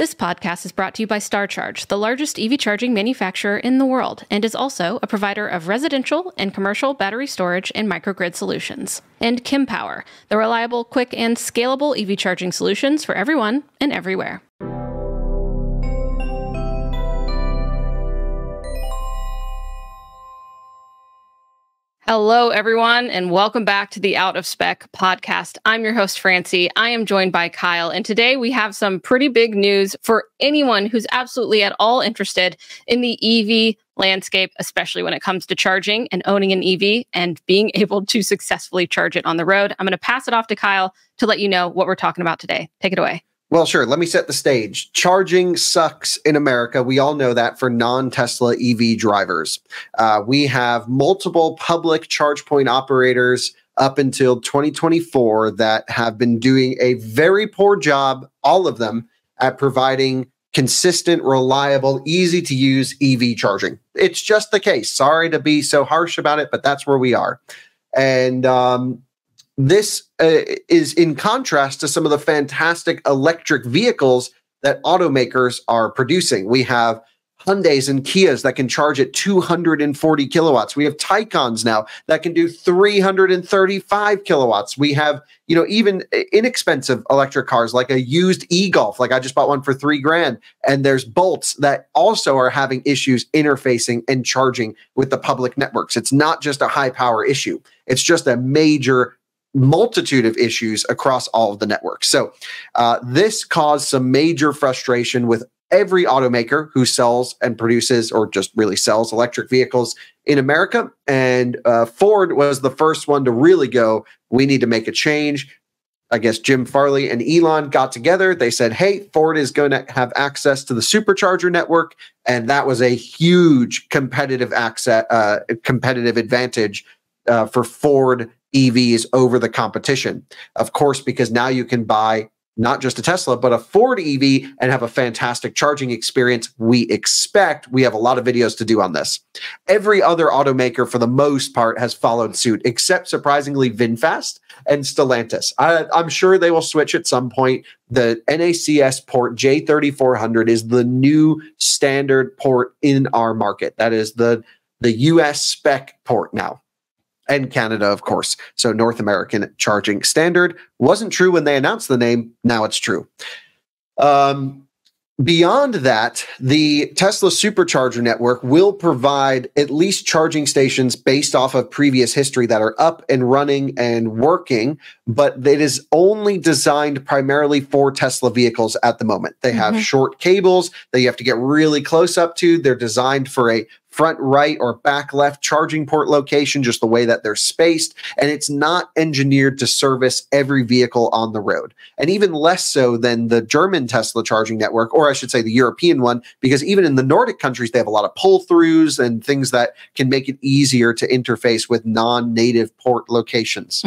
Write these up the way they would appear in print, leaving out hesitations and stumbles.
This podcast is brought to you by StarCharge, the largest EV charging manufacturer in the world, and is also a provider of residential and commercial battery storage and microgrid solutions. And Kempower, the reliable, quick, and scalable EV charging solutions for everyone and everywhere. Hello, everyone, and welcome back to the Out of Spec podcast. I'm your host, Francie. I am joined by Kyle, and today we have some pretty big news for anyone who's absolutely at all interested in the EV landscape, especially when it comes to charging and owning an EV and being able to successfully charge it on the road. I'm going to pass it off to Kyle to let you know what we're talking about today. Take it away. Well, sure. Let me set the stage. Charging sucks in America. We all know that for non-Tesla EV drivers. We have multiple public charge point operators up until 2024 that have been doing a very poor job, all of them, at providing consistent, reliable, easy-to-use EV charging. It's just the case. Sorry to be so harsh about it, but that's where we are. And this is in contrast to some of the fantastic electric vehicles that automakers are producing. We have Hyundais and Kias that can charge at 240 kilowatts. We have Taycans now that can do 335 kilowatts. We have, even inexpensive electric cars like a used e-Golf. Like I just bought one for $3,000. And there's Bolts that also are having issues interfacing and charging with the public networks. It's not just a high power issue. It's just a major multitude of issues across all of the networks. So this caused some major frustration with every automaker who sells and produces or just really sells electric vehicles in America. And Ford was the first one to really go, we need to make a change. I guess Jim Farley and Elon got together. They said, hey, Ford is going to have access to the supercharger network. And that was a huge competitive advantage for Ford EVs over the competition. Of course, because now you can buy not just a Tesla, but a Ford EV and have a fantastic charging experience. We have a lot of videos to do on this. Every other automaker, for the most part, has followed suit, except surprisingly VinFast and Stellantis. I'm sure they will switch at some point. The NACS port J3400 is the new standard port in our market. That is the US spec port now. And Canada, of course. So North American charging standard. Wasn't true when they announced the name. Now it's true. Beyond that, the Tesla supercharger network will provide at least charging stations based off of previous history that are up and running and working, but it is only designed primarily for Tesla vehicles at the moment. They have short cables that you have to get really close up to. They're designed for a front right or back left charging port location, just the way that they're spaced. And it's not engineered to service every vehicle on the road. And even less so than the German Tesla charging network, or I should say the European one, because even in the Nordic countries, they have a lot of pull-throughs and things that can make it easier to interface with non-native port locations.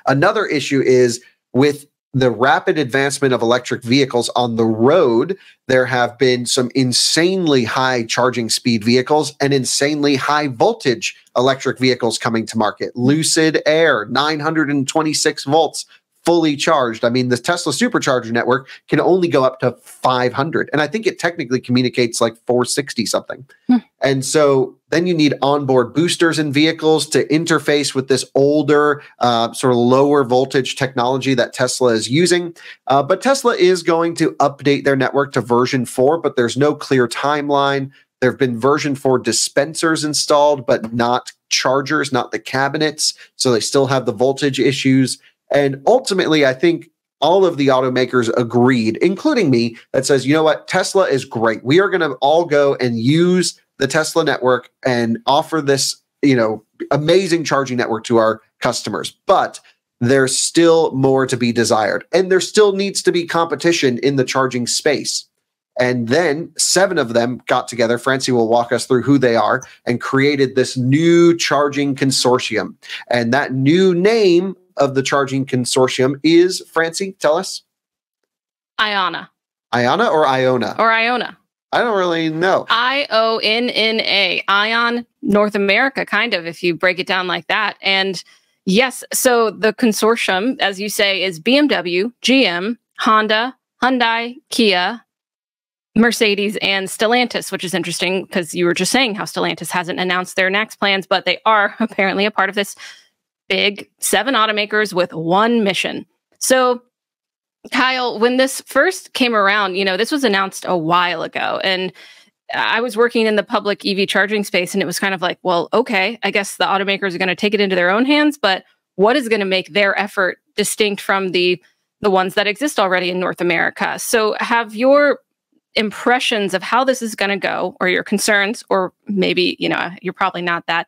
Another issue is with the rapid advancement of electric vehicles on the road, there have been some insanely high charging speed vehicles and insanely high voltage electric vehicles coming to market. Lucid Air, 926 volts, fully charged. I mean, the Tesla supercharger network can only go up to 500. And I think it technically communicates like 460 something. And so then you need onboard boosters in vehicles to interface with this older, sort of lower voltage technology that Tesla is using. But Tesla is going to update their network to version 4, but there's no clear timeline. There have been version 4 dispensers installed, but not chargers, not the cabinets. So they still have the voltage issues. And ultimately, I think all of the automakers agreed, including me, that says, you know what, Tesla is great. We are going to all go and use the Tesla network and offer this, amazing charging network to our customers. But there's still more to be desired. And there still needs to be competition in the charging space. And then 7 of them got together. Francie will walk us through who they are and created this new charging consortium. And that new name of the charging consortium is, Francie, tell us. IONNA. IONNA or IONNA? Or IONNA. I don't really know. IONNA. ION North America, kind of, if you break it down like that. And yes, so the consortium, as you say, is BMW, GM, Honda, Hyundai, Kia, Mercedes and Stellantis, which is interesting because you were just saying how Stellantis hasn't announced their next plans, but they are apparently a part of this big 7 automakers with one mission. So, Kyle, when this first came around, this was announced a while ago, and I was working in the public EV charging space, and it was kind of like, well, okay, I guess the automakers are going to take it into their own hands, but what is going to make their effort distinct from the ones that exist already in North America? So have your impressions of how this is going to go, or your concerns, or maybe, you're probably not that,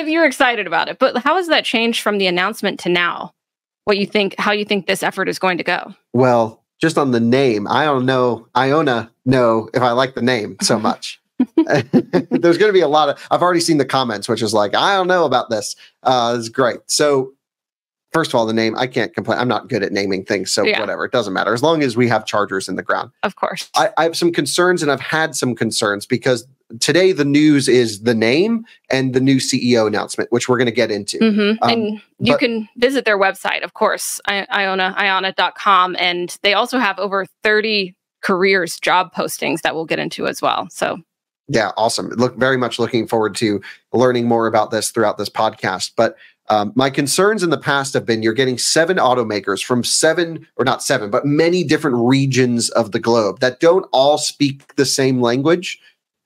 you're excited about it, but how has that changed from the announcement to now? How you think this effort is going to go? Well, just on the name, I don't know. IONNA know if I like the name so much. There's going to be a lot of, I've already seen the comments, which is like, I don't know about this. It's great. So first of all, the name, I can't complain. I'm not good at naming things. So whatever, it doesn't matter. As long as we have chargers in the ground. Of course. I have some concerns, and I've had some concerns because today the news is the name and the new CEO announcement, which we're going to get into. And you can visit their website, of course, IONNA.com. And they also have over 30 careers job postings that we'll get into as well. So yeah, awesome. Very much looking forward to learning more about this throughout this podcast. But my concerns in the past have been you're getting 7 automakers from 7, or not 7, but many different regions of the globe that don't all speak the same language.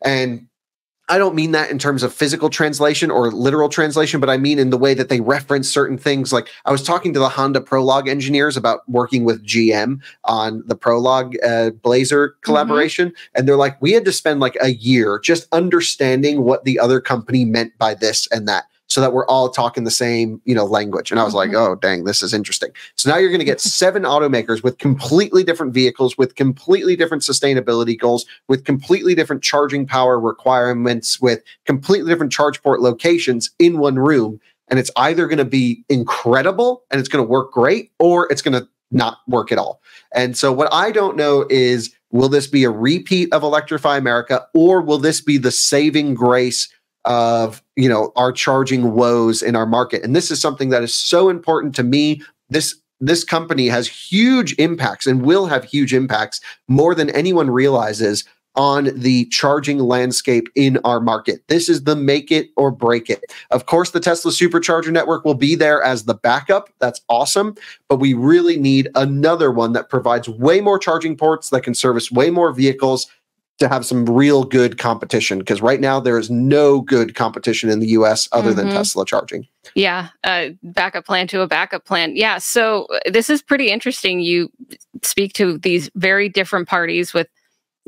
And I don't mean that in terms of physical translation or literal translation, but I mean in the way that they reference certain things. Like I was talking to the Honda Prologue engineers about working with GM on the Prologue Blazer collaboration. And they're like, we had to spend like a year just understanding what the other company meant by this and that, so that we're all talking the same, language. And I was like, oh, dang, this is interesting. So now you're going to get 7 automakers with completely different vehicles, with completely different sustainability goals, with completely different charging power requirements, with completely different charge port locations in one room. And it's either going to be incredible and it's going to work great, or it's going to not work at all. And so what I don't know is, will this be a repeat of Electrify America, or will this be the saving grace of our charging woes in our market? And this is something that is so important to me. This company has huge impacts and will have huge impacts, more than anyone realizes, on the charging landscape in our market. This is the make it or break it. Of course, the Tesla Supercharger network will be there as the backup. That's awesome. But we really need another one that provides way more charging ports, that can service way more vehicles, to have some real good competition, because right now there is no good competition in the US other than Tesla charging. Yeah, backup plan to a backup plan. Yeah, so this is pretty interesting. You speak to these very different parties with,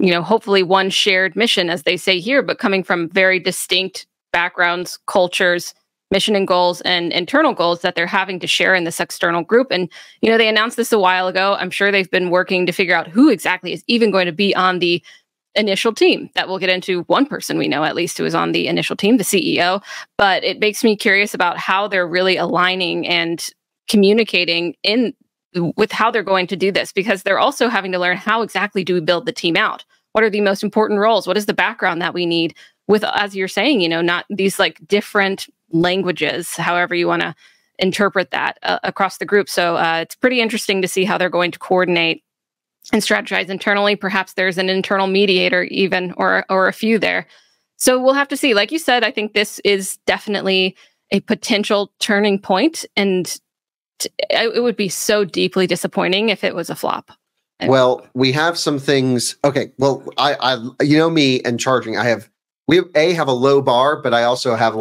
hopefully one shared mission, as they say here, but coming from very distinct backgrounds, cultures, mission and goals, and internal goals that they're having to share in this external group. And, they announced this a while ago. I'm sure they've been working to figure out who exactly is even going to be on the initial team. That we'll get into. One person we know, at least, who is on the initial team, the CEO. But it makes me curious about how they're really aligning and communicating with how they're going to do this, because they're also having to learn, how exactly do we build the team out? What are the most important roles? What is the background that we need with, as you're saying, not these like different languages, however you want to interpret that across the group. So it's pretty interesting to see how they're going to coordinate and strategize internally. Perhaps there's an internal mediator even, or a few there. So we'll have to see. Like you said, I think this is definitely a potential turning point, and it would be so deeply disappointing if it was a flop. Well, we have some things. Okay. Well, I me and charging, we have a low bar, but I also have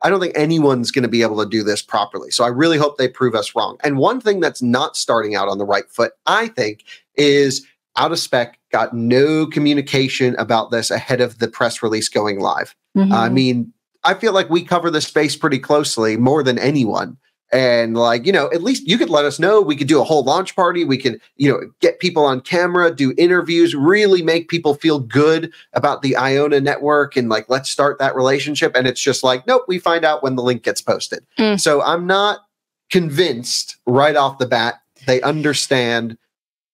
I don't think anyone's going to be able to do this properly. So I really hope they prove us wrong. And one thing that's not starting out on the right foot, I think, is Out of Spec got no communication about this ahead of the press release going live. I mean, I feel like we cover the space pretty closely, more than anyone. And at least you could let us know. We could do a whole launch party. We could, get people on camera, do interviews, really make people feel good about the IONNA network, and let's start that relationship. And it's just nope, we find out when the link gets posted. So I'm not convinced right off the bat they understand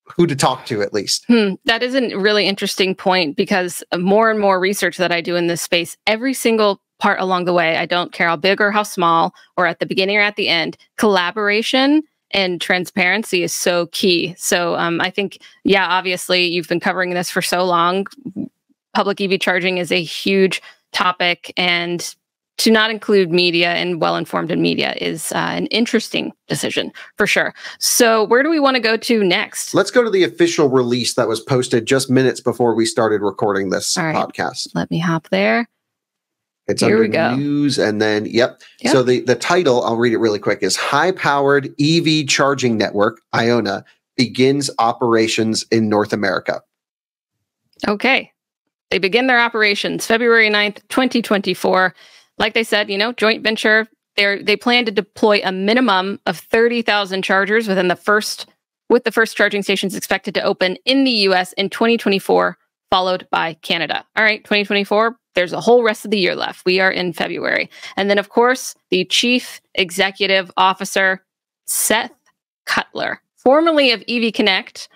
who to talk to, at least. That is a really interesting point, because more and more research that I do in this space, every single part along the way, I don't care how big or how small, or at the beginning or at the end, collaboration and transparency is so key. So I think, yeah, obviously you've been covering this for so long. Public EV charging is a huge topic, and to not include media and well-informed in media is an interesting decision for sure. So where do we want to go to next? Let's go to the official release that was posted just minutes before we started recording this podcast. Let me hop there. It's under news, and then, yep. So the title, I'll read it really quick, is High-Powered EV Charging Network, IONNA, begins operations in North America. Okay. They begin their operations February 9th, 2024. Like they said, joint venture, they plan to deploy a minimum of 30,000 chargers with the first charging stations expected to open in the US in 2024, followed by Canada. All right, 2024, there's a whole rest of the year left. We are in February. And then, of course, the Chief Executive Officer, Seth Cutler, formerly of EV Connect,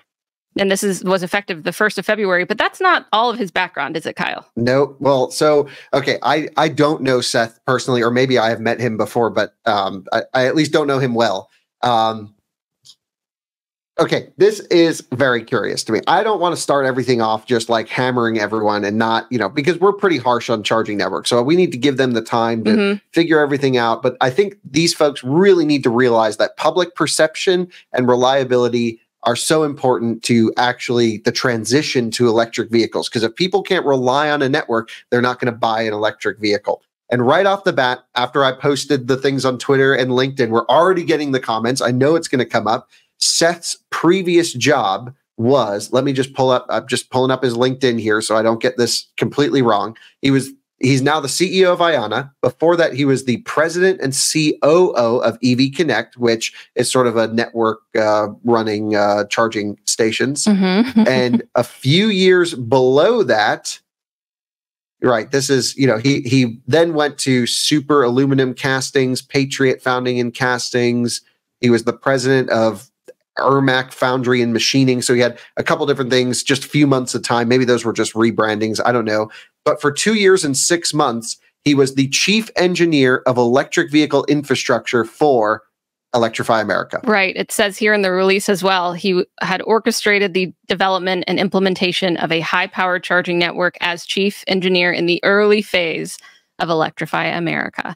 and this was effective the 1st of February, but that's not all of his background, is it, Kyle? No. Well, so, okay, I don't know Seth personally, or maybe I have met him before, but I at least don't know him well. Okay, this is very curious to me. I don't want to start everything off just like hammering everyone and not, because we're pretty harsh on charging networks. So we need to give them the time to figure everything out. But I think these folks really need to realize that public perception and reliability are so important to actually the transition to electric vehicles. Because if people can't rely on a network, they're not going to buy an electric vehicle. And right off the bat, after I posted the things on Twitter and LinkedIn, we're already getting the comments. I know it's going to come up. Seth's previous job was, let me just pull up, I'm just pulling up his LinkedIn here so I don't get this completely wrong. He's now the CEO of IONNA. Before that, he was the president and COO of EV Connect, which is sort of a network running charging stations. And a few years below that, right, this is, he then went to Super Aluminum Castings, Patriot Founding and Castings. He was the president of Ermac Foundry and Machining. So he had a couple different things, just a few months of time. Maybe those were just rebrandings. I don't know. But for 2 years and 6 months, he was the chief engineer of electric vehicle infrastructure for Electrify America. Right. It says here in the release as well, he had orchestrated the development and implementation of a high-powered charging network as chief engineer in the early phase of Electrify America.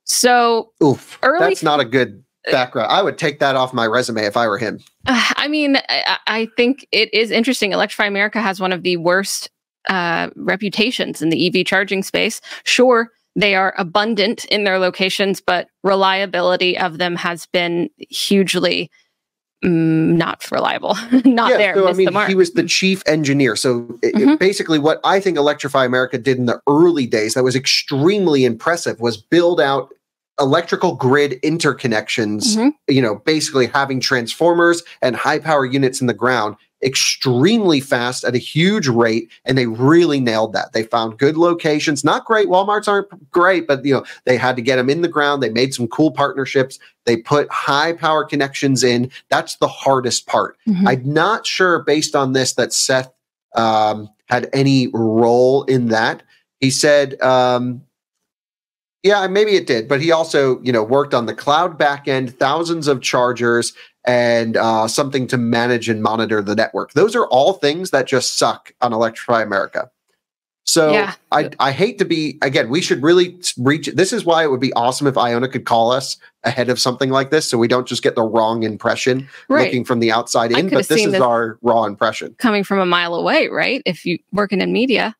So, that's not a good background. I would take that off my resume if I were him. I mean, I think it is interesting. Electrify America has one of the worst reputations in the EV charging space. Sure, they are abundant in their locations, but reliability of them has been hugely not reliable. There. So, he was the chief engineer. So basically what I think Electrify America did in the early days that was extremely impressive was build out electrical grid interconnections, basically having transformers and high power units in the ground extremely fast at a huge rate. And they really nailed that. They found good locations, not great. Walmarts aren't great, but they had to get them in the ground. They made some cool partnerships. They put high power connections in. That's the hardest part. I'm not sure based on this that Seth had any role in that. He said, yeah, maybe it did, but he also, worked on the cloud backend, thousands of chargers, and something to manage and monitor the network. Those are all things that just suck on Electrify America. So I hate to be, again, we should really reach. This is why it would be awesome if IONNA could call us ahead of something like this, so we don't just get the wrong impression looking from the outside in. But this is our raw impression coming from a mile away, right? If you working in media.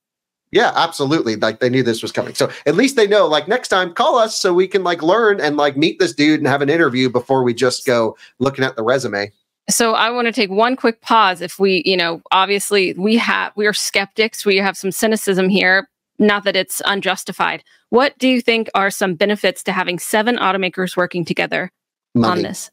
Yeah, absolutely. Like they knew this was coming. So at least they know, like next time call us so we can learn and meet this dude and have an interview before we just go looking at the resume. So I want to take one quick pause. If we, obviously we are skeptics. We have some cynicism here. Not that it's unjustified. What do you think are some benefits to having 7 automakers working together on this?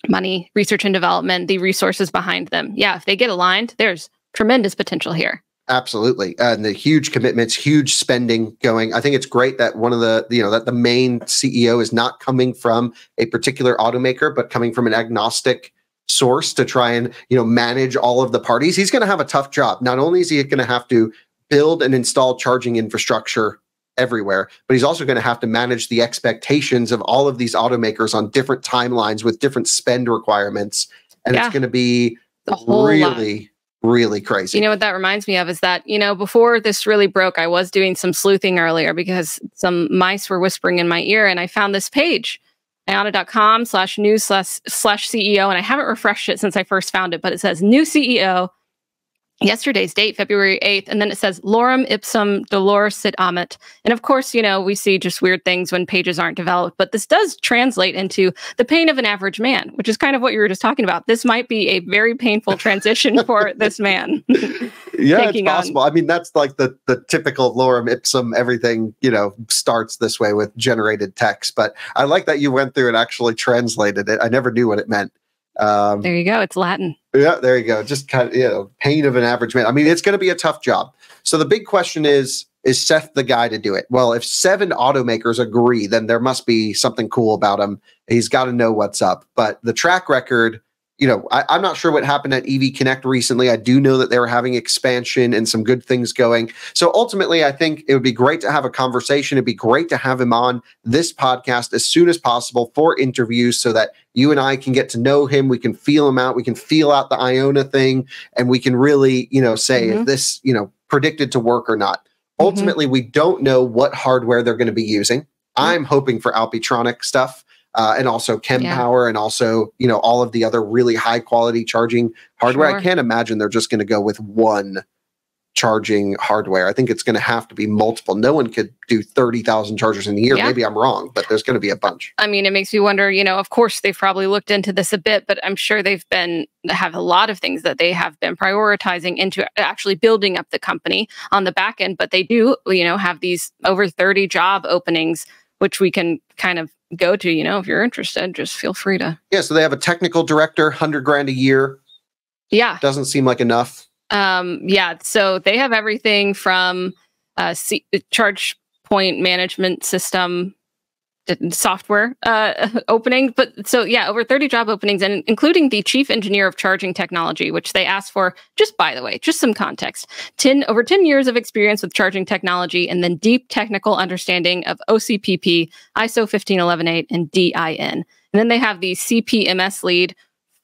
Money, research and development, the resources behind them. Yeah, if they get aligned, there's tremendous potential here. Absolutely. And the huge commitments, huge spending going. I think it's great that one of the, that the main CEO is not coming from a particular automaker, but coming from an agnostic source to try and, manage all of the parties. He's going to have a tough job. Not only is he going to have to build and install charging infrastructure everywhere, but he's also going to have to manage the expectations of all of these automakers on different timelines with different spend requirements. And it's going to be really, really crazy. You know what that reminds me of is that, before this really broke, I was doing some sleuthing earlier because some mice were whispering in my ear, and I found this page, ionna.com/news/CEO, and I haven't refreshed it since I first found it, but it says new CEO, yesterday's date, February 8th, and then it says lorem ipsum dolor sit amet. And of course, we see just weird things when pages aren't developed, but this does translate into the pain of an average man, which is kind of what you were just talking about. This might be a very painful transition for this man. Yeah, it's possible. I mean, that's like the typical lorem ipsum, everything, starts this way with generated text. But I like that you went through and actually translated it. I never knew what it meant. There you go. It's Latin. Yeah, there you go. Just kind of, pain of an average man. I mean, it's going to be a tough job. So the big question is Seth the guy to do it? Well, if 7 automakers agree, then there must be something cool about him. He's got to know what's up. But the track record, I'm not sure what happened at EV Connect recently. I do know that they were having expansion and some good things going. So ultimately, I think it would be great to have a conversation. It'd be great to have him on this podcast as soon as possible for interviews so that you and I can get to know him. We can feel him out. We can feel out the IONNA thing. And we can really, say if this, predicted to work or not. Ultimately, we don't know what hardware they're going to be using. I'm hoping for Alpitronic stuff. And also Kempower and also, all of the other really high quality charging hardware. I can't imagine they're just going to go with one charging hardware. I think it's going to have to be multiple. No one could do 30,000 chargers in a year. Maybe I'm wrong, but there's going to be a bunch. I mean, it makes me wonder, of course they've probably looked into this a bit, but I'm sure have a lot of things that they have been prioritizing into actually building up the company on the back end. But they do, have these over 30 job openings, which we can kind of go to, if you're interested, just feel free to. Yeah. So they have a technical director, $100,000 a year. Yeah. Doesn't seem like enough. So they have everything from charge point management system software opening. But so, over 30 job openings, and including the chief engineer of charging technology, which they asked for, just by the way, just some context, over 10 years of experience with charging technology, and then deep technical understanding of OCPP, ISO 15118, and DIN. And then they have the CPMS lead,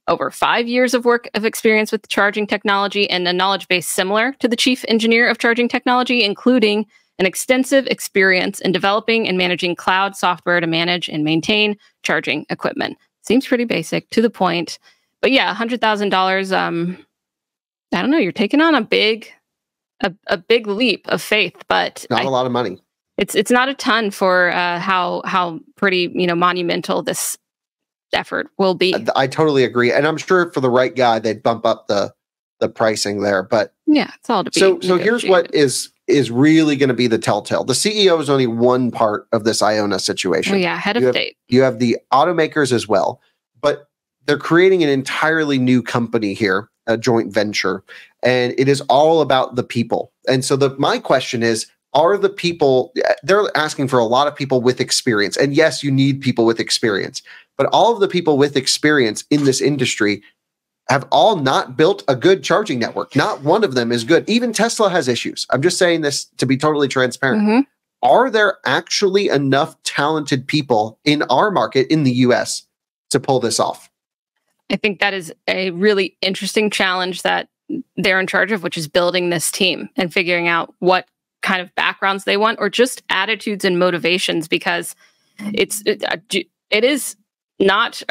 over 5 years of work of experience with charging technology and a knowledge base similar to the chief engineer of charging technology, including an extensive experience in developing and managing cloud software to manage and maintain charging equipment. Seems pretty basic, to the point. But yeah, $100,000. I don't know. You're taking on a big leap of faith, but not a lot of money. It's not a ton for how pretty monumental this effort will be. I totally agree, and I'm sure for the right guy, they'd bump up the pricing there. But yeah, it's all to be. So here's what is really going to be the telltale. The CEO is only one part of this IONNA situation. Oh yeah, head of state. You have the automakers as well, but they're creating an entirely new company here, a joint venture, and it is all about the people. And so my question is, are the people, they're asking for a lot of people with experience. And yes, you need people with experience, but all of the people with experience in this industry have all not built a good charging network. Not one of them is good. Even Tesla has issues. I'm just saying this to be totally transparent. Are there actually enough talented people in our market in the US to pull this off? I think that is a really interesting challenge that they're in charge of, which is building this team and figuring out what kind of backgrounds they want, or just attitudes and motivations, because it is not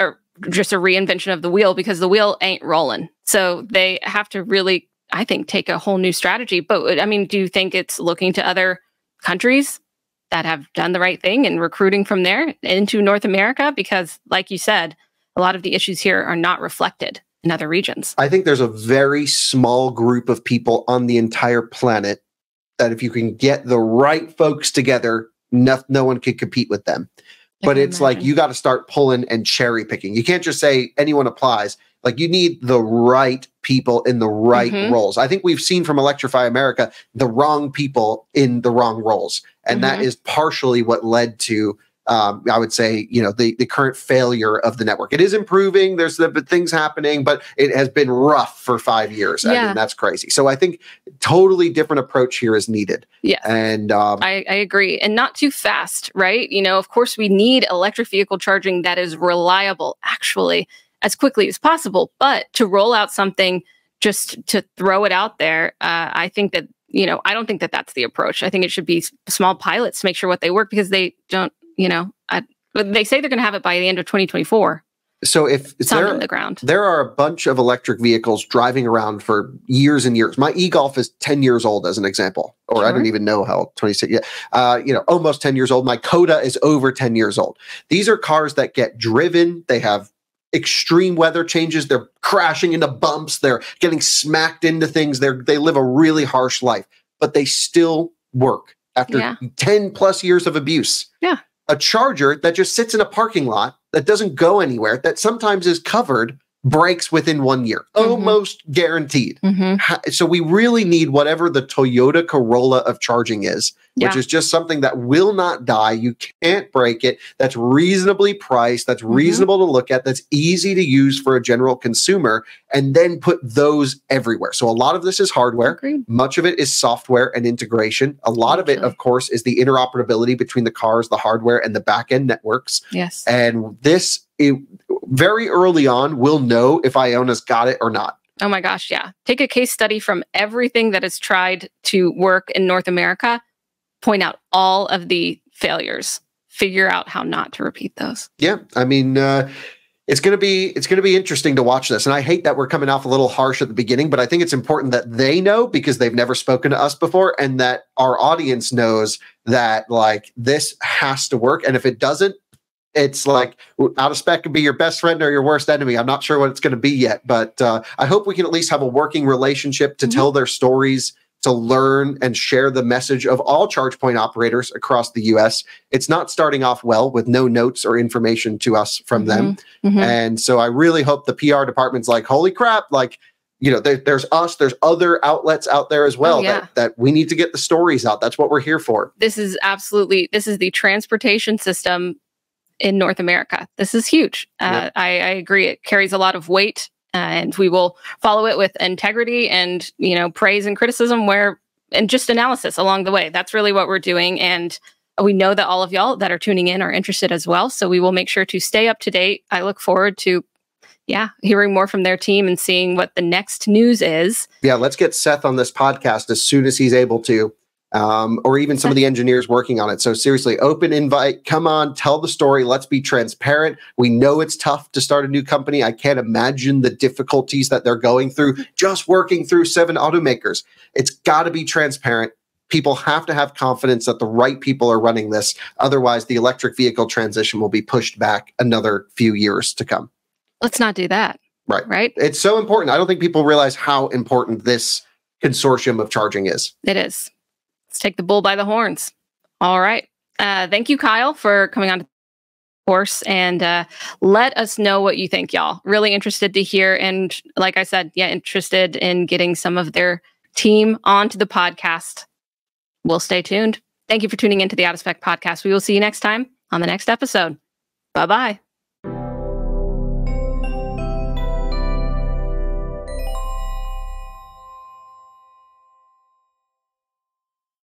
just a reinvention of the wheel, because the wheel ain't rolling. So they have to really, I think, take a whole new strategy. But I mean, do you think it's looking to other countries that have done the right thing and recruiting from there into North America? Because like you said, a lot of the issues here are not reflected in other regions. I think there's a very small group of people on the entire planet that if you can get the right folks together, no one can compete with them. But it's like, you got to start pulling and cherry picking. You can't just say anyone applies. Like, you need the right people in the right roles. I think we've seen from Electrify America, the wrong people in the wrong roles. And that is partially what led to I would say, the current failure of the network. It is improving. There's the things happening, but it has been rough for 5 years. I mean, that's crazy. So I think totally different approach here is needed. Yeah. And I agree. And not too fast, right? Of course, we need electric vehicle charging that is reliable, actually, as quickly as possible. But to roll out something just to throw it out there, I think that, I don't think that that's the approach. I think it should be small pilots to make sure what they work, because they don't, they say they're going to have it by the end of 2024. So if in the ground, there are a bunch of electric vehicles driving around for years and years. My e-Golf is 10 years old, as an example, or I don't even know how 26 yet. Almost 10 years old. My Coda is over 10 years old. These are cars that get driven. They have extreme weather changes. They're crashing into bumps. They're getting smacked into things. They live a really harsh life, but they still work after 10 plus years of abuse. Yeah. A charger that just sits in a parking lot, that doesn't go anywhere, that sometimes is covered, breaks within 1 year, almost guaranteed. So we really need whatever the Toyota Corolla of charging is, which is just something that will not die. You can't break it. That's reasonably priced. That's reasonable to look at. That's easy to use for a general consumer, and then put those everywhere. So a lot of this is hardware. Agreed. Much of it is software and integration. A lot of it, of course, is the interoperability between the cars, the hardware, and the back-end networks. Yes. And this, very early on, we'll know if IONNA's got it or not. Oh my gosh, yeah. Take a case study from everything that has tried to work in North America, point out all of the failures, figure out how not to repeat those. Yeah, I mean, it's going to be interesting to watch this. And I hate that we're coming off a little harsh at the beginning, but I think it's important that they know, because they've never spoken to us before, and that our audience knows that this has to work. And if it doesn't, it's like Out of Spec could be your best friend or your worst enemy. I'm not sure what it's going to be yet, but I hope we can at least have a working relationship to tell their stories, to learn and share the message of all charge point operators across the US. It's not starting off well with no notes or information to us from them. And so I really hope the PR department's like, holy crap, there's us, there's other outlets out there as well that we need to get the stories out. That's what we're here for. This is the transportation system in North America. This is huge. I agree. It carries a lot of weight, and we will follow it with integrity and, praise and criticism and just analysis along the way. That's really what we're doing. And we know that all of y'all that are tuning in are interested as well. So we will make sure to stay up to date. I look forward to, hearing more from their team and seeing what the next news is. Yeah, let's get Seth on this podcast as soon as he's able to. Or even some of the engineers working on it. So seriously, open invite, come on, tell the story. Let's be transparent. We know it's tough to start a new company. I can't imagine the difficulties that they're going through just working through 7 automakers. It's got to be transparent. People have to have confidence that the right people are running this. Otherwise, the electric vehicle transition will be pushed back another few years to come. Let's not do that. Right. It's so important. I don't think people realize how important this consortium of charging is. It is. Let's take the bull by the horns. All right. Thank you, Kyle, for coming on the course, and let us know what you think, y'all. Really interested to hear. And like I said, interested in getting some of their team onto the podcast. We'll stay tuned. Thank you for tuning into the Out of Spec podcast. We will see you next time on the next episode. Bye-bye.